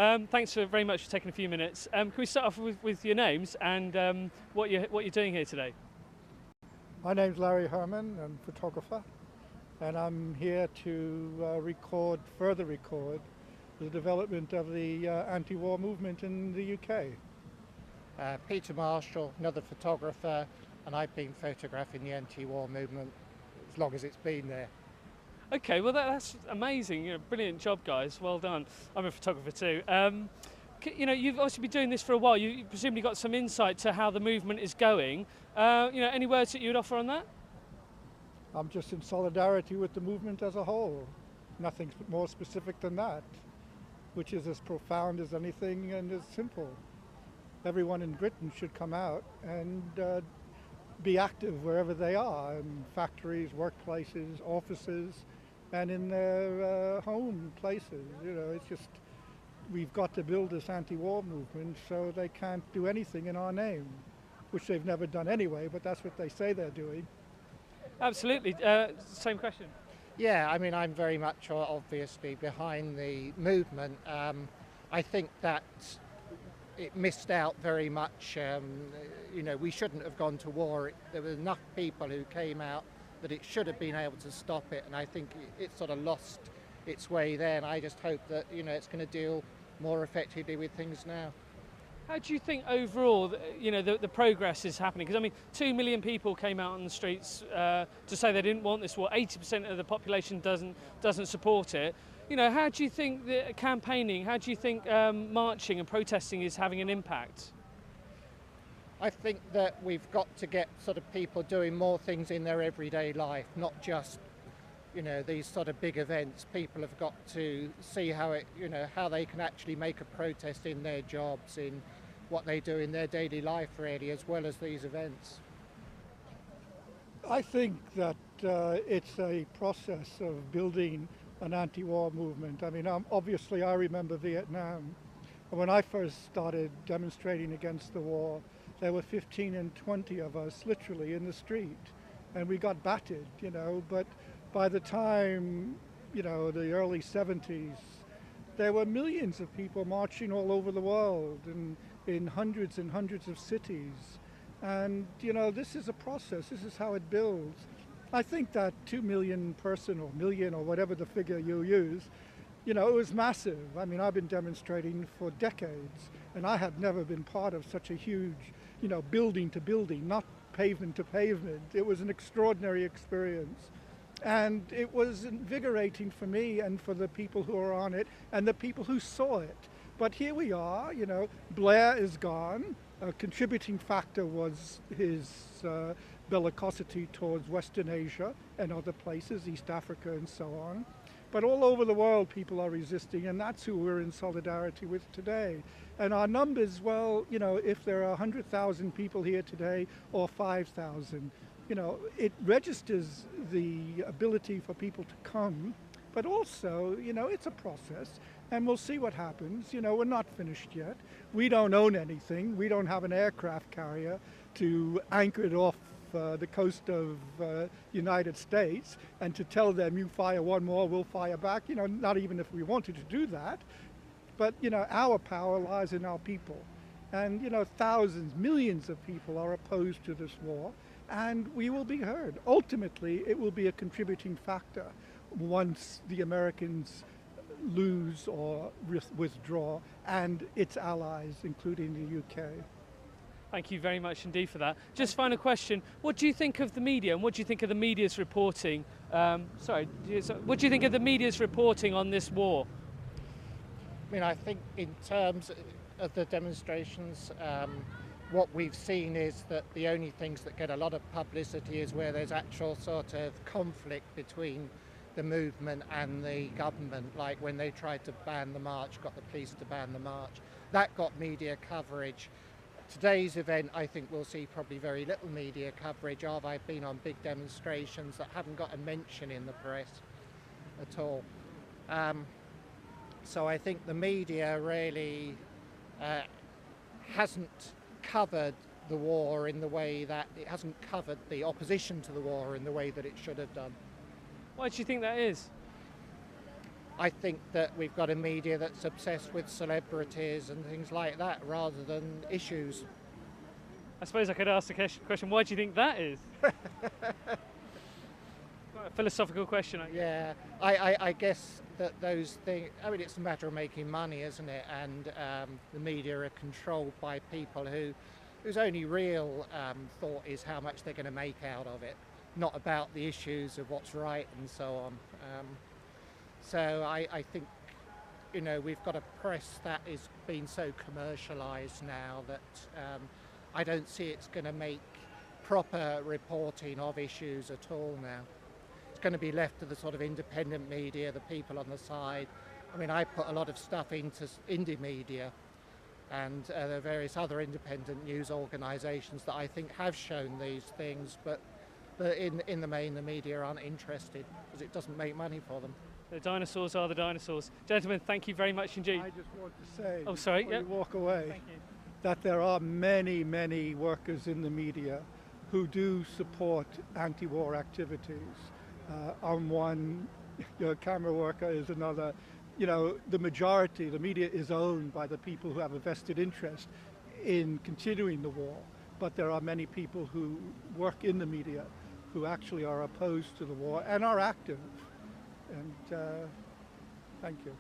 Thanks very much for taking a few minutes. Can we start off with your names and what you're doing here today? My name's Larry Herman. I'm a photographer, and I'm here to further record the development of the anti-war movement in the UK. Peter Marshall, another photographer, and I've been photographing the anti-war movement as long as it's been there. Okay, well that's amazing. Brilliant job, guys. Well done. I'm a photographer too. You've obviously been doing this for a while. You presumably got some insight to how the movement is going. Any words that you would offer on that? I'm just in solidarity with the movement as a whole. Nothing more specific than that, which is as profound as anything and as simple. Everyone in Britain should come out and be active wherever they are, in factories, workplaces, offices, and in their home places. It's just, we've got to build this anti-war movement so they can't do anything in our name, which they've never done anyway, but that's what they say they're doing. Absolutely. Same question. Yeah, I mean, I'm very much obviously behind the movement. I think that it missed out very much. We shouldn't have gone to war. There were enough people who came out that it should have been able to stop it, and I think it sort of lost its way there, and I just hope that it's going to deal more effectively with things now. How do you think overall, the progress is happening? Because 2 million people came out on the streets to say they didn't want this war. 80% of the population doesn't support it. How do you think the campaigning, how do you think marching and protesting is having an impact? I think that we've got to get sort of people doing more things in their everyday life, not just these sort of big events. People have got to see how they can actually make a protest in their jobs, in what they do in their daily life, really, as well as these events. I think that it's a process of building an anti-war movement. Obviously I remember Vietnam. When I first started demonstrating against the war, there were 15 and 20 of us literally in the street, and we got battered, but by the time, the early 70s, there were millions of people marching all over the world and in hundreds and hundreds of cities. And, this is a process. This is how it builds. I think that 2 million person or million or whatever the figure you use, it was massive. I've been demonstrating for decades, and I have never been part of such a huge, building to building, not pavement to pavement. It was an extraordinary experience. And it was invigorating for me and for the people who are on it and the people who saw it. But here we are, Blair is gone. A contributing factor was his bellicosity towards Western Asia and other places, East Africa and so on. But all over the world people are resisting, and that's who we're in solidarity with today. And our numbers, well, if there are 100,000 people here today or 5,000, it registers the ability for people to come, but also, it's a process, and we'll see what happens. We're not finished yet. We don't own anything. We don't have an aircraft carrier to anchor it off the coast of United States and to tell them, you fire one more, we'll fire back. Not even if we wanted to do that. But, our power lies in our people. And, thousands, millions of people are opposed to this war. And we will be heard. Ultimately, it will be a contributing factor once the Americans lose or withdraw, and its allies, including the UK. Thank you very much indeed for that. Just final question, what do you think of the media, and what do you think of the media's reporting? What do you think of the media's reporting on this war? I think in terms of the demonstrations, what we've seen is that the only things that get a lot of publicity is where there's actual sort of conflict between the movement and the government, like when they tried to ban the march, got the police to ban the march. That got media coverage. Today's event, I think we'll see probably very little media coverage of. I've been on big demonstrations that haven't got a mention in the press at all. So I think the media really hasn't covered the war in the way that it hasn't covered the opposition to the war in the way that it should have done. Why do you think that is? I think that we've got a media that's obsessed with celebrities and things like that rather than issues. I suppose I could ask the question, why do you think that is? Quite a philosophical question, I guess. Yeah, I guess that those things, I mean, it's a matter of making money, isn't it? And the media are controlled by people whose only real thought is how much they're going to make out of it, not about the issues of what's right and so on. So I think, you know, we've got a press that is being so commercialised now that I don't see it's going to make proper reporting of issues at all now. It's going to be left to the sort of independent media, the people on the side. I mean, I put a lot of stuff into indie media, and there are various other independent news organisations that I think have shown these things, but in the main, the media aren't interested because it doesn't make money for them. The dinosaurs are the dinosaurs. Gentlemen, thank you very much indeed. I just want to say, oh, sorry, before yep. you walk away, Thank you. that there are many, many workers in the media who do support anti-war activities. I'm one, camera worker is another. You know, the majority, the media is owned by the people who have a vested interest in continuing the war, but there are many people who work in the media who actually are opposed to the war and are active. And thank you.